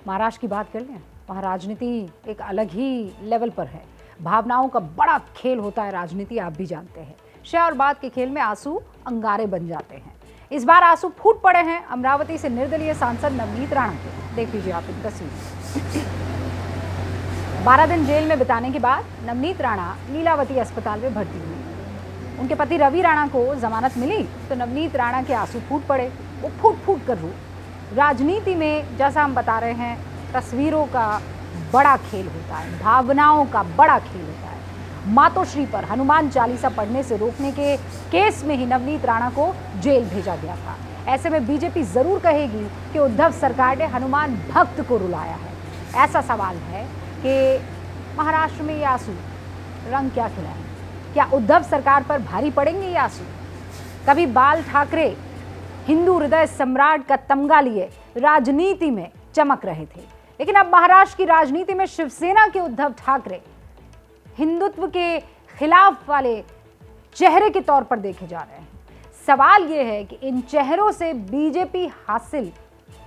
महाराष्ट्र की बात कर लें, वहाँ राजनीति एक अलग ही लेवल पर है। भावनाओं का बड़ा खेल होता है राजनीति, आप भी जानते हैं। शय और बात के खेल में आंसू अंगारे बन जाते हैं। इस बार आंसू फूट पड़े हैं अमरावती से निर्दलीय सांसद नवनीत राणा के। देख लीजिए आप एक तस्वीर। 12 दिन जेल में बिताने के बाद नवनीत राणा लीलावती अस्पताल में भर्ती हुई। उनके पति रवि राणा को जमानत मिली तो नवनीत राणा के आंसू फूट पड़े। वो फूट फूट कर रो। राजनीति में जैसा हम बता रहे हैं, तस्वीरों का बड़ा खेल होता है, भावनाओं का बड़ा खेल होता है। मातोश्री पर हनुमान चालीसा पढ़ने से रोकने के केस में ही नवनीत राणा को जेल भेजा गया था। ऐसे में बीजेपी जरूर कहेगी कि उद्धव सरकार ने हनुमान भक्त को रुलाया है। ऐसा सवाल है कि महाराष्ट्र में ये आंसू रंग क्या खिलाए? क्या उद्धव सरकार पर भारी पड़ेंगे ये आंसू? कभी बाल ठाकरे हिंदू हृदय सम्राट का तमगा लिए राजनीति में चमक रहे थे, लेकिन अब महाराष्ट्र की राजनीति में शिवसेना के उद्धव ठाकरे हिंदुत्व के खिलाफ वाले चेहरे के तौर पर देखे जा रहे हैं। सवाल यह है कि इन चेहरों से बीजेपी हासिल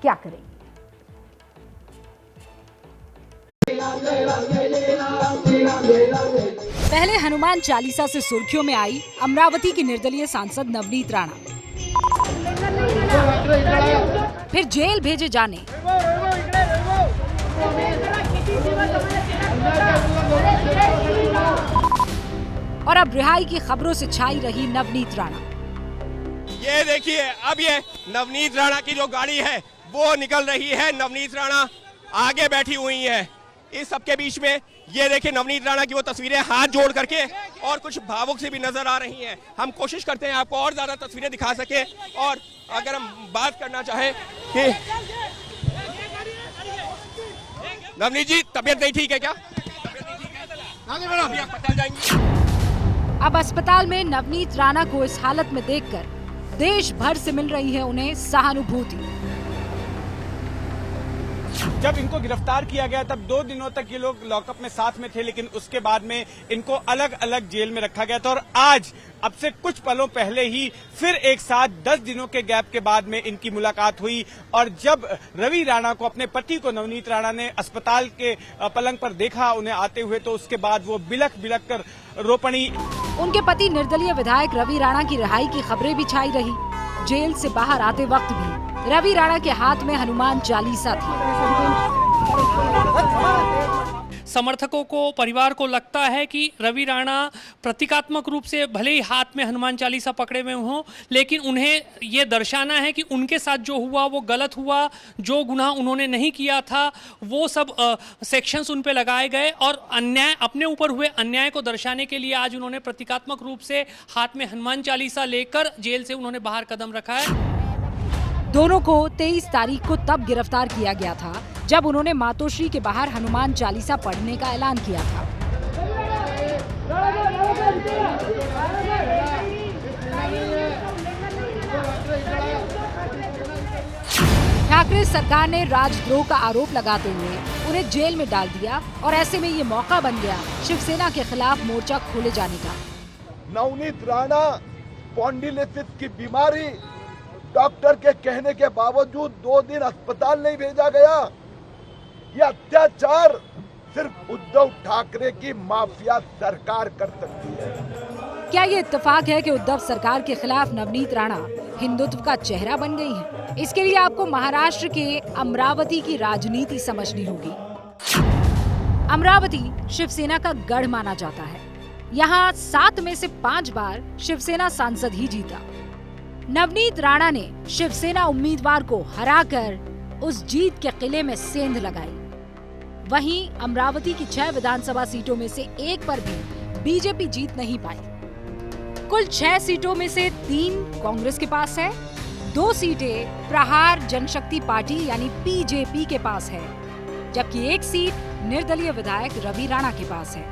क्या करेगी? पहले हनुमान चालीसा से सुर्खियों में आई अमरावती की निर्दलीय सांसद नवनीत राणा। फिर जेल भेजे जाने और अब रिहाई की खबरों से छाई रही नवनीत राणा। ये देखिए, अब ये नवनीत राणा की जो गाड़ी है वो निकल रही है। नवनीत राणा आगे बैठी हुई है। इस सबके बीच में ये देखिए नवनीत राणा की वो तस्वीरें हाथ जोड़ करके और कुछ भावुक सी भी नजर आ रही हैं। हम कोशिश करते हैं आपको और ज्यादा तस्वीरें दिखा सके। और अगर हम बात करना चाहें कि नवनीत जी, तबीयत नहीं ठीक है क्या? अब अस्पताल में नवनीत राणा को इस हालत में देखकर देश भर से मिल रही है उन्हें सहानुभूति। जब इनको गिरफ्तार किया गया तब 2 दिनों तक ये लोग लॉकअप में साथ में थे, लेकिन उसके बाद में इनको अलग अलग जेल में रखा गया था। और आज अब से कुछ पलों पहले ही फिर एक साथ 10 दिनों के गैप के बाद में इनकी मुलाकात हुई। और जब रवि राणा को, अपने पति को नवनीत राणा ने अस्पताल के पलंग पर देखा उन्हें आते हुए, तो उसके बाद वो बिलख बिलख कर रो पड़ी। उनके पति निर्दलीय विधायक रवि राणा की रिहाई की खबरें भी छाई रही। जेल से बाहर आते वक्त भी रवि राणा के हाथ में हनुमान चालीसा थी। समर्थकों को, परिवार को लगता है कि रवि राणा प्रतीकात्मक रूप से भले ही हाथ में हनुमान चालीसा पकड़े हुए हों, लेकिन उन्हें ये दर्शाना है कि उनके साथ जो हुआ वो गलत हुआ, जो गुनाह उन्होंने नहीं किया था वो सब सेक्शंस उन पे लगाए गए। और अन्याय, अपने ऊपर हुए अन्याय को दर्शाने के लिए आज उन्होंने प्रतीकात्मक रूप से हाथ में हनुमान चालीसा लेकर जेल से उन्होंने बाहर कदम रखा है। दोनों को 23 तारीख को तब गिरफ्तार किया गया था जब उन्होंने मातोश्री के बाहर हनुमान चालीसा पढ़ने का ऐलान किया था। ठाकरे सरकार ने राजद्रोह का आरोप लगाते हुए उन्हें जेल में डाल दिया और ऐसे में ये मौका बन गया शिवसेना के खिलाफ मोर्चा खोले जाने का। नवनीत राणा स्पॉन्डिलोसिस की बीमारी, डॉक्टर के कहने के बावजूद 2 दिन अस्पताल नहीं भेजा गया। यह अत्याचार सिर्फ उद्धव ठाकरे की माफिया सरकार कर सकती है। क्या ये इत्तेफाक है कि उद्धव सरकार के खिलाफ नवनीत राणा हिंदुत्व का चेहरा बन गई है? इसके लिए आपको महाराष्ट्र के अमरावती की राजनीति समझनी होगी। अमरावती शिवसेना का गढ़ माना जाता है। यहाँ 7 में से 5 बार शिवसेना सांसद ही जीता। नवनीत राणा ने शिवसेना उम्मीदवार को हराकर उस जीत के किले में सेंध लगाई। वहीं अमरावती की 6 विधानसभा सीटों में से 1 पर भी बीजेपी जीत नहीं पाई। कुल 6 सीटों में से 3 कांग्रेस के पास है, 2 सीटें प्रहार जनशक्ति पार्टी यानी बीजेपी के पास है, जबकि 1 सीट निर्दलीय विधायक रवि राणा के पास है।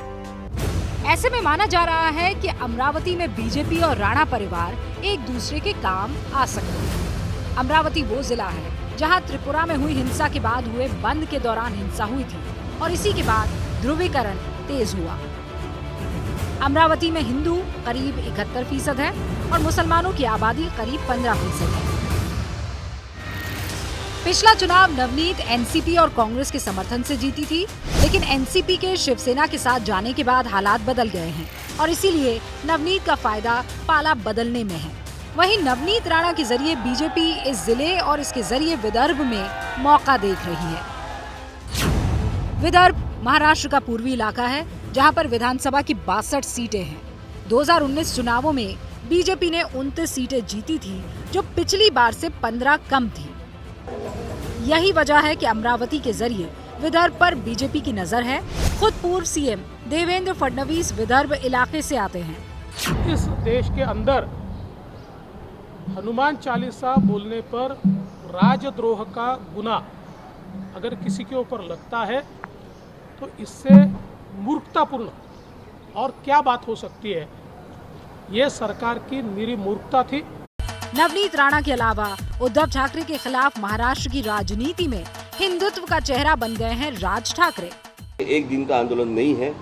ऐसे में माना जा रहा है कि अमरावती में बीजेपी और राणा परिवार एक दूसरे के काम आ सकते हैं। अमरावती वो जिला है जहां त्रिपुरा में हुई हिंसा के बाद हुए बंद के दौरान हिंसा हुई थी और इसी के बाद ध्रुवीकरण तेज हुआ। अमरावती में हिंदू करीब 71% है और मुसलमानों की आबादी करीब 15% है। पिछला चुनाव नवनीत एनसीपी और कांग्रेस के समर्थन से जीती थी, लेकिन एनसीपी के शिवसेना के साथ जाने के बाद हालात बदल गए हैं और इसीलिए नवनीत का फायदा पाला बदलने में है। वहीं नवनीत राणा के जरिए बीजेपी इस जिले और इसके जरिए विदर्भ में मौका देख रही है। विदर्भ महाराष्ट्र का पूर्वी इलाका है, जहां पर विधानसभा की 62 सीटें हैं। 2019 चुनावों में बीजेपी ने 29 सीटें जीती थी, जो पिछली बार से 15 कम थी। यही वजह है कि अमरावती के जरिए विदर्भ पर बीजेपी की नजर है। खुद पूर्व सीएम देवेंद्र फडणवीस विदर्भ इलाके से आते हैं। इस देश के अंदर हनुमान चालीसा बोलने पर राजद्रोह का गुना अगर किसी के ऊपर लगता है तो इससे मूर्खतापूर्ण और क्या बात हो सकती है। ये सरकार की निरी मूर्खता थी। नवनीत राणा के अलावा उद्धव ठाकरे के खिलाफ महाराष्ट्र की राजनीति में हिंदुत्व का चेहरा बन गए हैं राज ठाकरे। एक दिन का आंदोलन नहीं है,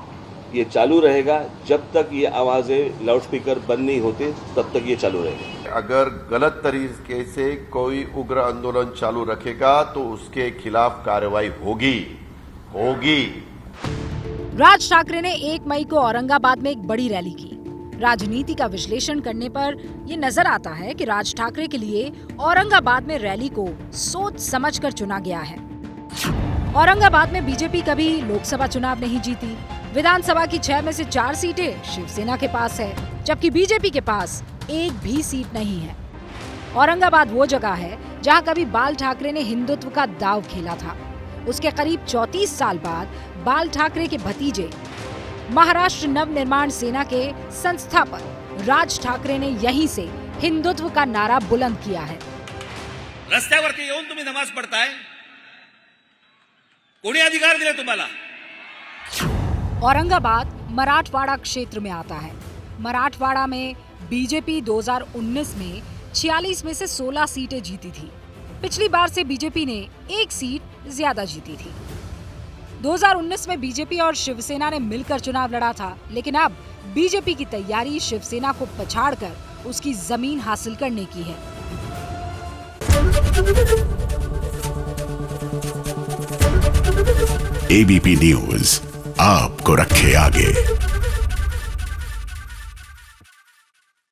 ये चालू रहेगा जब तक ये आवाजें लाउडस्पीकर बंद नहीं होते, तब तक ये चालू रहेगा। अगर गलत तरीके से कोई उग्र आंदोलन चालू रखेगा तो उसके खिलाफ कार्रवाई होगी। राज ठाकरे ने 1 मई को औरंगाबाद में एक बड़ी रैली की। राजनीति का विश्लेषण करने पर ये नजर आता है कि राज ठाकरे के लिए औरंगाबाद में रैली को सोच समझकर चुना गया है। औरंगाबाद में बीजेपी कभी लोकसभा चुनाव नहीं जीती। विधानसभा की 6 में से 4 सीटें शिवसेना के पास है, जबकि बीजेपी के पास एक भी सीट नहीं है। औरंगाबाद वो जगह है जहां कभी बाल ठाकरे ने हिंदुत्व का दांव खेला था। उसके करीब 34 साल बाद बाल ठाकरे के भतीजे महाराष्ट्र नव निर्माण सेना के संस्थापक राज ठाकरे ने यहीं से हिंदुत्व का नारा बुलंद किया है। रस्त्यावरती येऊन तुम्ही नमाज पढ़ताय, कोणी अधिकार दिले तुम्हाला? औरंगाबाद मराठवाड़ा क्षेत्र में आता है। मराठवाड़ा में बीजेपी 2019 में 46 में से 16 सीटें जीती थी। पिछली बार से बीजेपी ने 1 सीट ज्यादा जीती थी। 2019 में बीजेपी और शिवसेना ने मिलकर चुनाव लड़ा था, लेकिन अब बीजेपी की तैयारी शिवसेना को पछाड़कर उसकी जमीन हासिल करने की है। एबीपी न्यूज आपको रखे आगे।